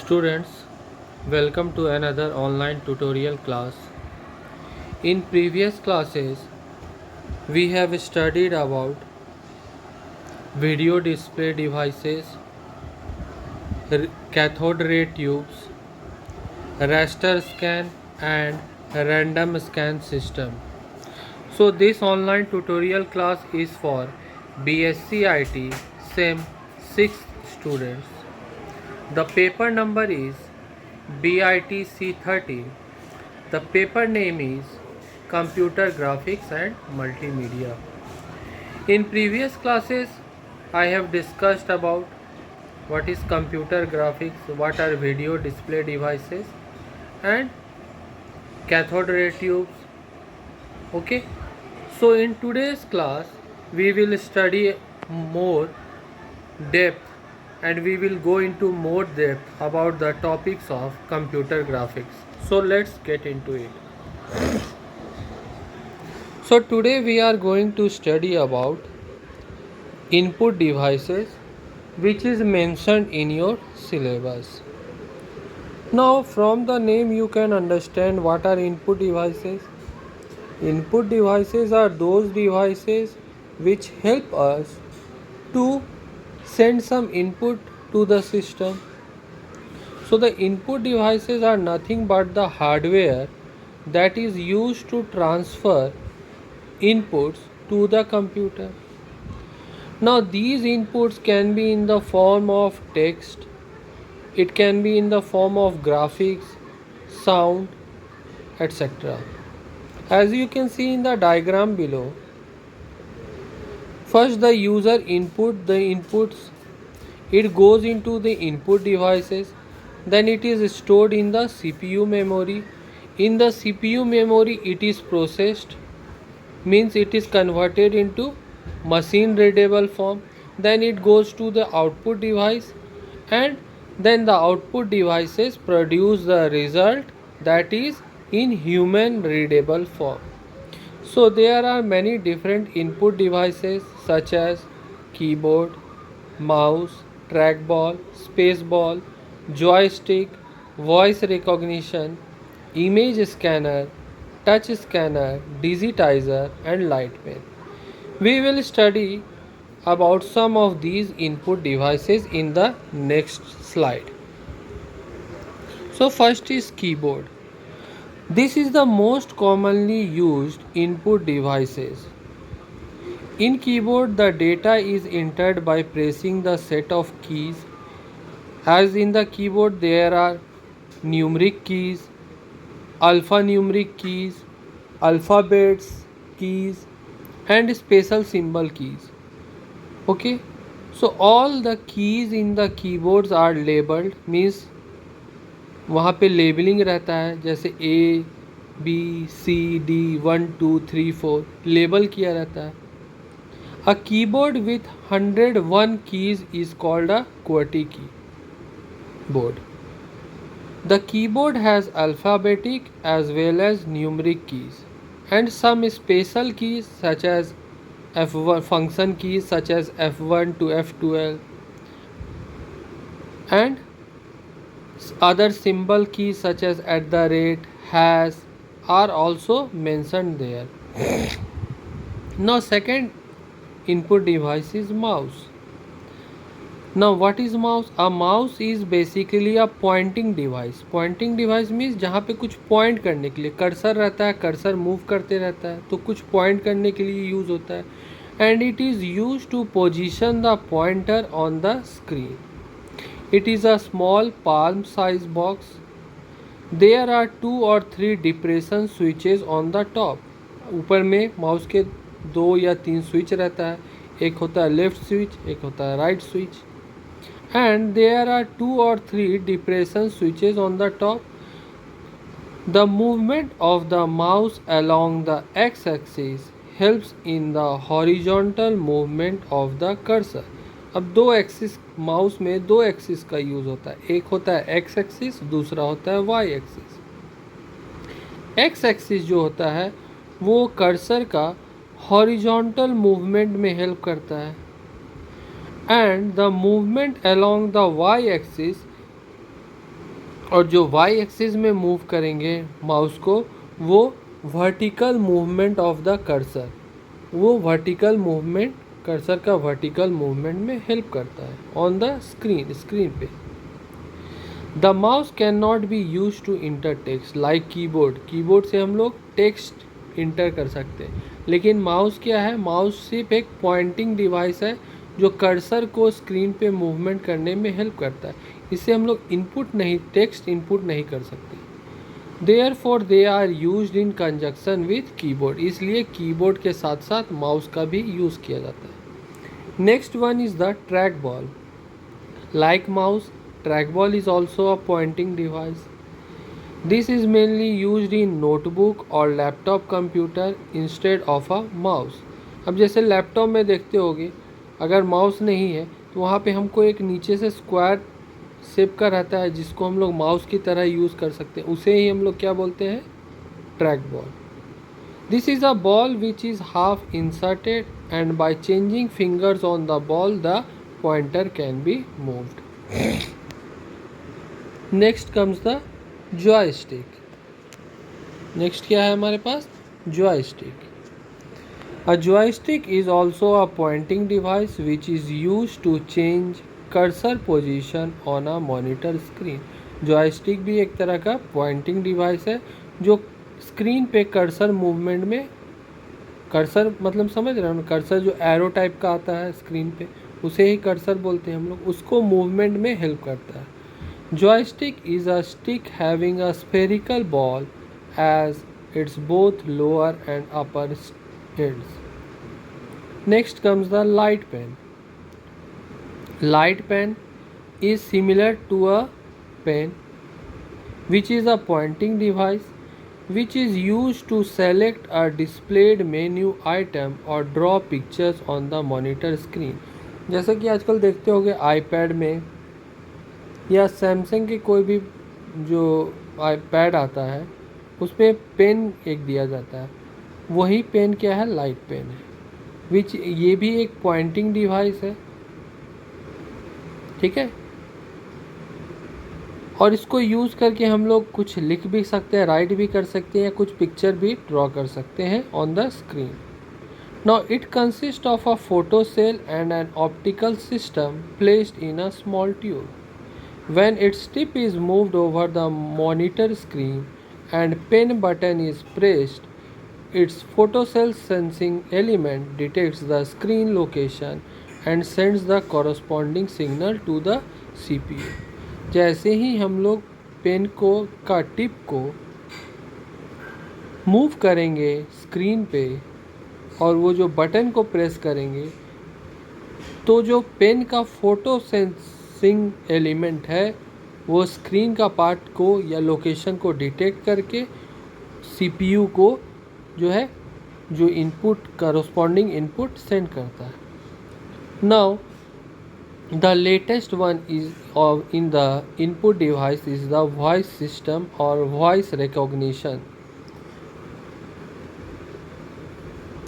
Students, welcome to another online tutorial class. In previous classes, we have studied about video display devices, cathode ray tubes, raster scan and random scan system. So this online tutorial class is for BSc IT SEM 6th students. The paper number is BITC 30. The paper name is Computer Graphics and Multimedia. In previous classes, I have discussed about what is computer graphics, what are video display devices, and cathode ray tubes. Okay, so in today's class, we will study more depth and we will go into more depth about the topics of computer graphics. So let's get into it. So today we are going to study about input devices which is mentioned in your syllabus. Now from the name you can understand what are input devices. Input devices are those devices which help us to send some input to the system. So the input devices are nothing but the hardware that is used to transfer inputs to the computer. Now these inputs can be in the form of text, it can be in the form of graphics, sound, etc. As you can see in the diagram below, first the user input the inputs, it goes into the input devices, then it is stored in the CPU memory. In the CPU memory it is processed, means it is converted into machine readable form, then it goes to the output device, and then the output devices produce the result that is in human readable form. So there are many different input devices such as keyboard, mouse, trackball, spaceball, joystick, voice recognition, image scanner, touch scanner, digitizer and light pen. We will study about some of these input devices in the next slide. So first is keyboard. This is the most commonly used input devices. In keyboard, the data is entered by pressing the set of keys. As in the keyboard, there are numeric keys, alphanumeric keys, alphabets keys, and special symbol keys. Okay, so all the keys in the keyboards are labeled, means वहाँ पे labelling रहता है, जैसे ABCD 1 2 3 4 label किया रहता है. A keyboard with 101 keys is called a QWERTY keyboard. The keyboard has alphabetic as well as numeric keys and some special keys such as F1 function keys such as F1 to F12 and other symbol keys such as @ hash are also mentioned there. Now second input device is mouse. Now what is mouse? A mouse is basically a pointing device. Pointing device means जहाँ पे कुछ point करने के लिए cursor रहता है, cursor move करते रहता है तो कुछ point करने के लिए यूज़ होता है, and it is used to position the pointer on the screen. It is a small palm size box. There are 2 or 3 depression switches on the top. ऊपर में माउस के 2 या 3 स्विच रहता है, एक होता है लेफ्ट स्विच, एक होता है right switch, and there are 2 or 3 depression switches on the top. The movement of the mouse along the x-axis helps in the horizontal movement of the cursor. अब दो एक्सिस माउस में दो axis का use होता है, एक होता है एक्स एक्सिस, दूसरा होता है वाई एक्सिस. एक्स एक्सिस जो होता है वो कर्सर का हॉरिजॉन्टल मूवमेंट में हेल्प करता है and the movement along the y axis और जो वाई एक्सिस में मूव करेंगे माउस को, वो vertical movement of the cursor, वो वर्टिकल मूवमेंट, कर्सर का वर्टिकल मूवमेंट में हेल्प करता है ऑन द स्क्रीन पे। The mouse can not be use to enter text like keyboard, keyboard से हम लोग टेक्स्ट इंटर कर सकते हैं, लेकिन माउस क्या है, माउस सिर्फ एक पॉइंटिंग डिवाइस है जो कर्सर को स्क्रीन पे मूवमेंट करने में हेल्प करता है। इससे हम लोग इनपुट नहीं, टेक्स्ट इनपुट नहीं कर सकते। Therefore they are used in conjunction with keyboard, इसलिए कीबोर्ड के साथ साथ माउस का भी यूज़ किया जाता है। Next one is the track ball. Like mouse, trackball is also a pointing device. This is mainly used in notebook or laptop computer instead of a mouse. अब जैसे लैपटॉप में देखते होगे, अगर माउस नहीं है तो वहाँ पे हमको एक नीचे से स्क्वायर शेप का रहता है जिसको हम लोग माउस की तरह यूज़ कर सकते हैं, उसे ही हम लोग क्या बोलते हैं, track ball. This is a ball which is half inserted and by changing fingers on the ball the pointer can be moved. Next comes the joystick. Next क्या है हमारे पास, joystick. A joystick is also a pointing device which is use to change cursor position on a monitor screen. Joystick भी एक तरह का pointing device है जो स्क्रीन पे कर्सर मूवमेंट में, कर्सर मतलब समझ रहे हो ना, कर्सर जो एरो टाइप का आता है स्क्रीन पे, उसे ही कर्सर बोलते हैं हम लोग, उसको मूवमेंट में हेल्प करता है। Joystick is a stick having a spherical ball as its both lower and upper ends. Next comes the light pen. Light pen is similar to a pen, which is a pointing device which is used to select a displayed menu item or draw pictures on the monitor screen. जैसा कि आजकल देखते होंगे iPad में या Samsung के कोई भी जो आईपैड आता है उसमें पेन एक दिया जाता है, वही पेन क्या है, लाइट पेन है, विच ये भी एक पॉइंटिंग डिवाइस है, ठीक है। और इसको यूज़ करके हम लोग कुछ लिख भी सकते हैं, राइट भी कर सकते हैं, कुछ पिक्चर भी ड्रॉ कर सकते हैं on the screen. Now it consist of a photocell and an optical system placed in a small tube. When its tip is moved over the monitor screen and pen button is pressed, its photocell sensing element detects the screen location and sends the corresponding signal to the CPU. जैसे ही हम लोग pen को का tip को move करेंगे screen पे और वो जो बटन को प्रेस करेंगे, तो जो पेन का फोटो सेंसिंग एलिमेंट है वो स्क्रीन का पार्ट को या लोकेशन को डिटेक्ट करके सीपीयू को जो है जो इनपुट करस्पॉन्डिंग इनपुट सेंड करता है। Now the latest one is in the input device is the voice system और voice recognition.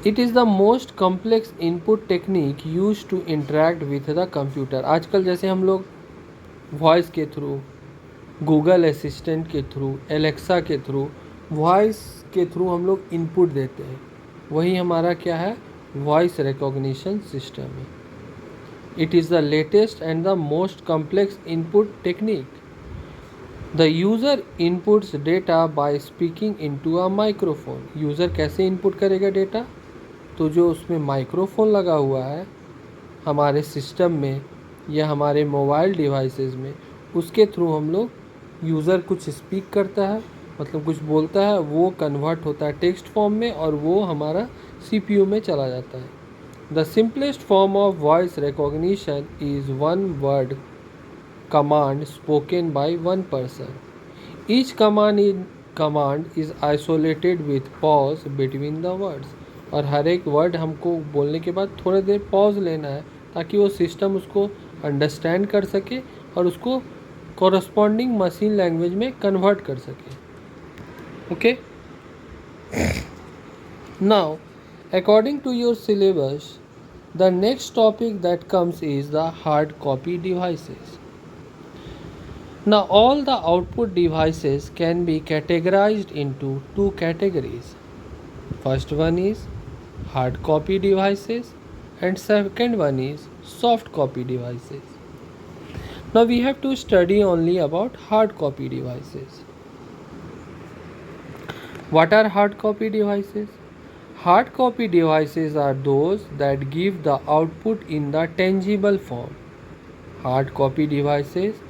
It is the most complex input technique use to interact with the computer. आजकल जैसे हम लोग voice के through, Google assistant के through, Alexa के through, voice के through हम लोग इनपुट देते हैं, वही हमारा क्या है, वॉइस रिकॉग्निशन सिस्टम है। It is the latest and the most complex input technique. The user inputs data by speaking into a microphone. User कैसे इनपुट करेगा डेटा, तो जो उसमें माइक्रोफोन लगा हुआ है हमारे सिस्टम में या हमारे मोबाइल डिवाइसेस में, उसके थ्रू हम लोग, यूज़र कुछ स्पीक करता है, मतलब कुछ बोलता है, वो कन्वर्ट होता है टेक्स्ट फॉर्म में और वो हमारा सीपीयू में चला जाता है। The simplest form of voice recognition is one word command spoken by one person. Each command is isolated with pause between the words. और हर एक वर्ड हमको बोलने के बाद थोड़ी देर पॉज लेना है ताकि वो सिस्टम उसको अंडरस्टैंड कर सके और उसको कॉरस्पॉन्डिंग मशीन लैंग्वेज में कन्वर्ट कर सके। Okay, now according to your syllabus the next topic that comes is the hard copy devices. Now, all the output devices can be categorized into two categories. First one is hard copy devices, and second one is soft copy devices. Now, we have to study only about hard copy devices. What are hard copy devices? Hard copy devices are those that give the output in the tangible form. Hard copy devices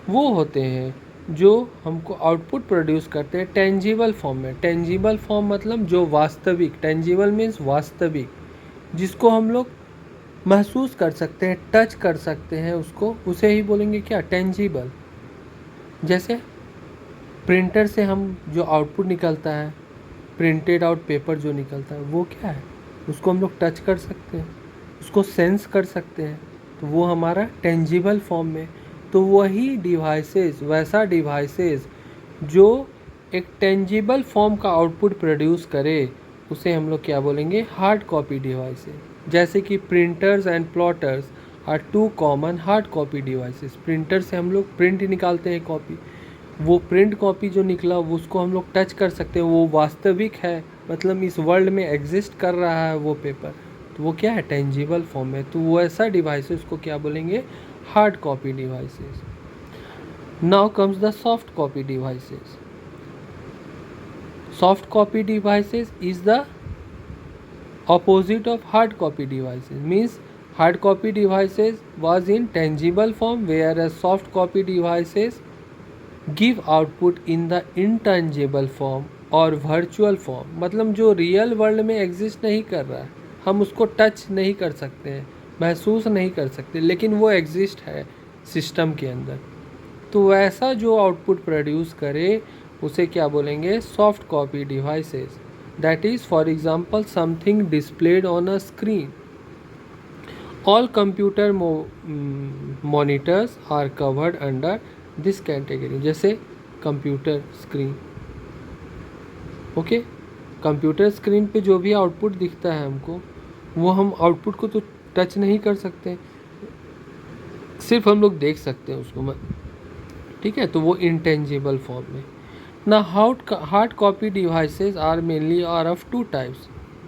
वो होते हैं जो हमको output produce करते हैं tangible form में. Tangible form मतलब जो वास्तविक, टेंजिबल मीन्स वास्तविक, जिसको हम लोग महसूस कर सकते हैं, टच कर सकते हैं उसको, उसे ही बोलेंगे क्या, टेंजिबल. जैसे प्रिंटर से हम जो आउटपुट निकलता है, प्रिंटेड आउट पेपर जो निकलता है, वो क्या है, उसको हम लोग टच कर सकते हैं, उसको सेंस कर सकते हैं, तो वो हमारा टेंजिबल फॉर्म में. तो वही डिवाइसेस, वैसा डिवाइसेस जो एक टेंजिबल फॉर्म का आउटपुट प्रोड्यूस करे, उसे हम लोग क्या बोलेंगे, हार्ड कॉपी डिवाइसेस. जैसे कि printers and plotters are two common hard copy devices. Printer से हम लोग प्रिंट निकालते हैं कॉपी, वो प्रिंट कॉपी जो निकला वो उसको हम लोग टच कर सकते हैं, वो वास्तविक है, मतलब इस वर्ल्ड में एग्जिस्ट कर रहा है वो पेपर, तो वो क्या है, टेंजिबल फॉर्म में. तो वो ऐसा डिवाइस है, उसको क्या बोलेंगे, hard copy devices. Now comes the soft copy devices. Soft copy devices is the opposite of hard copy devices. Means hard copy devices was in tangible form, whereas soft copy devices give output in the intangible form और virtual form. मतलब जो real world में exist नहीं कर रहा है, हम उसको टच नहीं कर सकते हैं, महसूस नहीं कर सकते, लेकिन वो एग्जिस्ट है सिस्टम के अंदर. तो वैसा जो आउटपुट प्रोड्यूस करे उसे क्या बोलेंगे, soft copy devices. That is, for example, something displayed on a screen. All computer monitors are covered under this category. जैसे computer screen, okay, computer screen पे जो भी आउटपुट दिखता है हमको, वो हम आउटपुट को तो टच नहीं कर सकते, सिर्फ हम लोग देख सकते हैं उसको, ठीक है, तो वो इंटेंजिबल फॉर्म में. Now, hard copy devices are mainly are of two types.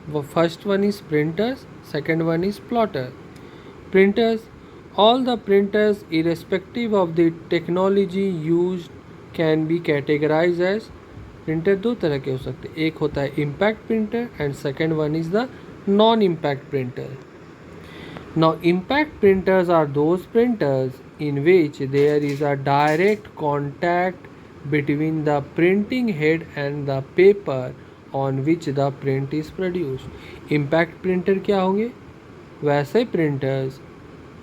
The first one is printers, second one is plotter. Printers, all the printers irrespective of the technology used can be categorized as. Printer दो तरह के हो सकते हैं, एक होता है impact printer and second one is the non impact printer. Now, impact printers are those printers in which there is a direct contact between the printing head and the paper on which the print is produced. Impact printer क्या होंगे, वैसे printers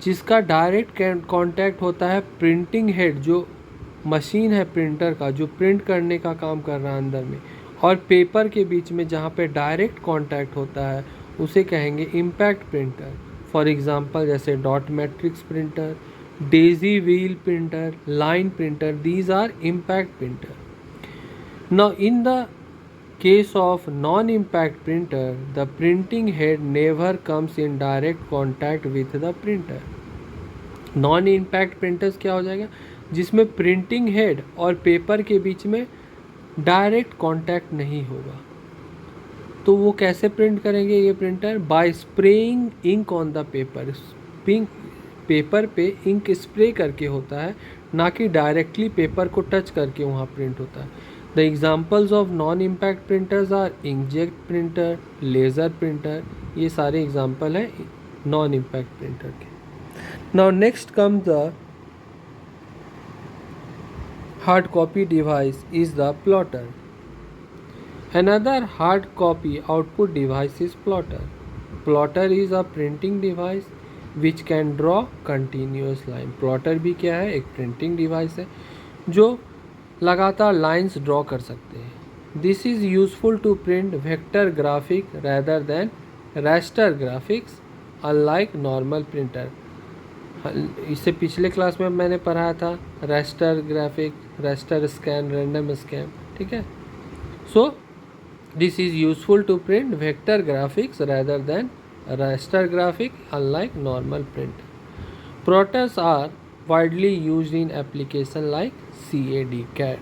जिसका direct contact होता है printing head, जो machine है printer का, जो प्रिंट करने का काम कर रहा है अंदर में, और पेपर के बीच में जहाँ पे डायरेक्ट कांटेक्ट होता है, उसे कहेंगे इम्पैक्ट प्रिंटर. फॉर एग्जांपल जैसे dot matrix printer, Daisy wheel printer, line printer, these are impact printer. Now in the case of non-impact printer, the printing head never comes in direct contact with the printer. non-impact printers क्या हो जाएगा, जिसमें printing head और paper के बीच में direct contact नहीं होगा. तो वो कैसे प्रिंट करेंगे ये printer, by spraying ink on the paper. Paper पे इंक स्प्रे करके होता है, ना कि डायरेक्टली पेपर को टच करके वहाँ प्रिंट होता है. The examples of non impact printers are inkjet printer, laser printer, ये सारे एग्जाम्पल हैं नॉन इम्पैक्ट प्रिंटर के. Now next comes the hard copy device is the plotter. Another hard copy output device is plotter. Plotter is a printing device which can draw continuous line. Plotter भी क्या है, एक printing device है जो लगातार lines draw कर सकते हैं. This is useful to print vector graphic rather than raster graphics, unlike normal printer. इससे पिछले क्लास में मैंने पढ़ाया था raster graphic, raster scan, random scan, ठीक है. So this is useful to print vector graphics rather than raster graphic, unlike normal print. Plotters are widely used in application like CAD CAD.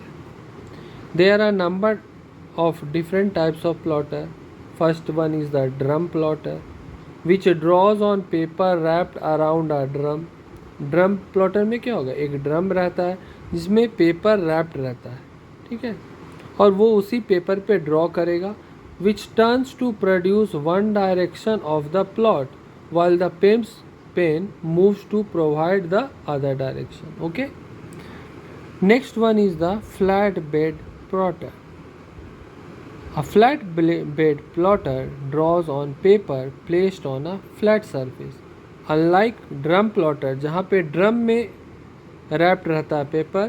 There are number of different types of plotter. First one is the drum plotter, which draws on paper wrapped around a drum. Drum plotter में क्या होगा, एक drum रहता है जिसमें paper wrapped रहता है, ठीक है, और वो उसी पेपर पे ड्रॉ करेगा, which turns to produce one direction of the plot while the pen moves to provide the other direction. Okay. Next one is the flat bed plotter. A flat bed plotter draws on paper placed on a flat surface. Unlike drum plotter जहाँ पे drum में wrapped रहता है paper,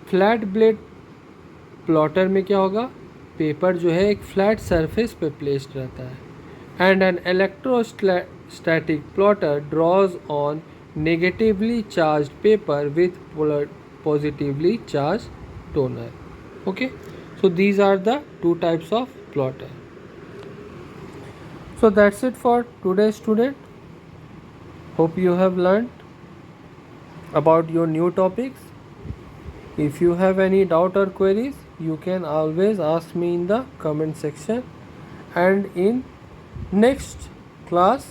flat blade plotter में क्या होगा, paper जो है एक फ्लैट सरफेस पे प्लेस्ड रहता है. And an electrostatic plotter draws on negatively charged paper with positively charged toner. Okay, so these are the two types of plotter. So that's it for today, student. Hope you have learned about your new topics. If you have any doubt or queries, you can always ask me in the comment section, and in next class,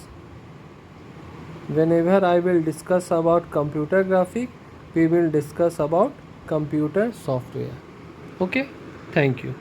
whenever I will discuss about computer graphic, we will discuss about computer software. Okay, thank you.